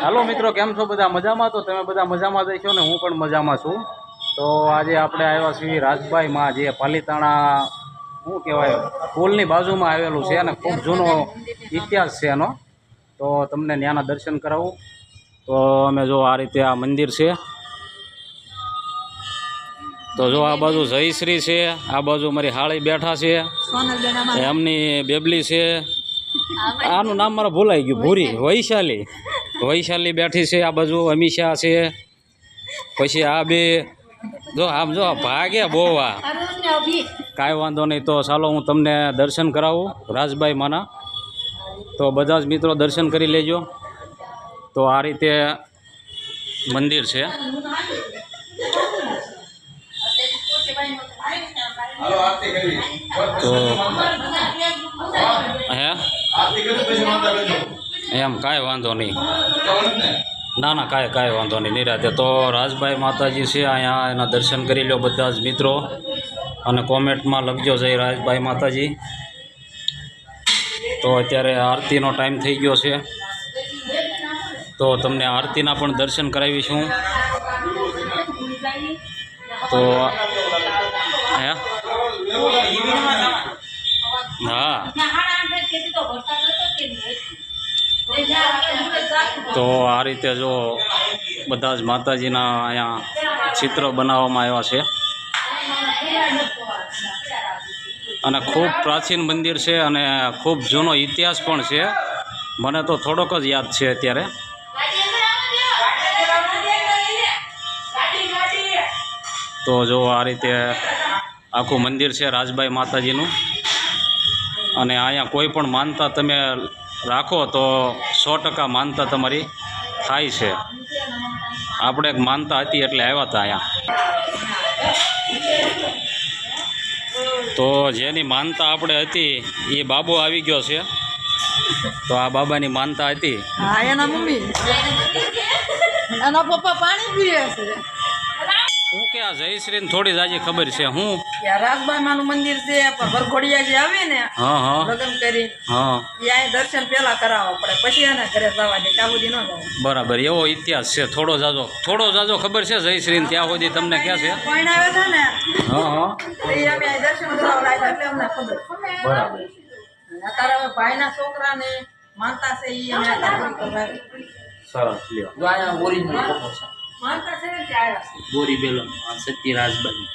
હાલો મિત્રો, કેમ છો બધા? મજામાં? તો તમે બધા મજામાં જઈશો ને હું પણ મજામાં છું. તો આજે આપણે આવ્યા છીએ રાજભાઈમાં, જે પાલીતાણા શું કહેવાય પુલની બાજુમાં આવેલું છે અને ખૂબ જૂનો ઇતિહાસ છે એનો. તો તમને ત્યાંના દર્શન કરાવું. તો અમે જો આ રીતે આ મંદિર છે. તો જો આ બાજુ જયશ્રી છે, આ બાજુ મારી હાળી બેઠા છે, એમની બેબલી છે. આનું નામ મારે ભૂલાઈ ગયું, ભૂરી. વૈશાલી બેઠી છે. આ બાજુ અમીષા છે. પછી આ બે જો આમ જો ભાગે બહુ. આ કાંઈ વાંધો નહીં. તો ચાલો હું તમને દર્શન કરાવું રાજભાઈ માના. તો બધા જ મિત્રો દર્શન કરી લેજો. તો આ રીતે મંદિર છે. તો હે એમ કાંઈ વાંધો નહીં. ના કાંઈ વાંધો નહીં, નિરાતે. તો રાજભાઈ માતાજી છે અહીંયા, એના દર્શન કરી લો બધા જ મિત્રો. અને કોમેન્ટમાં લખજો જય રાજભાઈ માતાજી. તો અત્યારે આરતીનો ટાઈમ થઈ ગયો છે, તો તમને આરતીના પણ દર્શન કરાવીશું. તો હે હા, તો આ રીતે જો બધા જ માતાજીના અહીંયા ચિત્ર બનાવવામાં આવ્યા છે. અને ખૂબ પ્રાચીન મંદિર છે અને ખૂબ જૂનો ઇતિહાસ પણ છે. મને તો થોડોક જ યાદ છે અત્યારે. તો જો આ રીતે આખું મંદિર છે રાજભાઈ માતાજીનું. અને અહીંયા કોઈ પણ માનતા તમે રાખો તો 100% માનતા તમારી થાય છે. આપણે એક માનતા હતી એટલે આવ્યા હતા અહીંયા. તો જેની માનતા આપણે હતી એ બાબો આવી ગયો છે. તો આ બાબાની માનતા હતી. હા, એના મમ્મી, એના પપ્પા પાણી પીએ છે. હું કે આ જયશ્રીને થોડી જાજી ખબર છે. હું રાજભાઈ માનું મંદિર છે, ભરઘોડિયા જે આવે ને લગ્ન કરી ત્યાં દર્શન પેલા કરાવવા પડે, પછી એના ઘરે જવા દે, ત્યાં સુધી ન જવા. બરાબર, એવો ઇતિહાસ છે. થોડો જાજો ખબર છે જયશ્રીને. ત્યાં સુધી તમને ક્યાં છે કોઈને આવે છે ને એ અમે દર્શન કરાવવા લાગ્યા એટલે અમને ખબર. બરાબર. અત્યારે હવે ભાઈના છોકરાને માનતા છે એ અમે કરવા. સરસ. લ્યો માનતા છે ને ત્યાં આવ્યા છે ગોરી બેલમ સત્ય રાજભાઈ.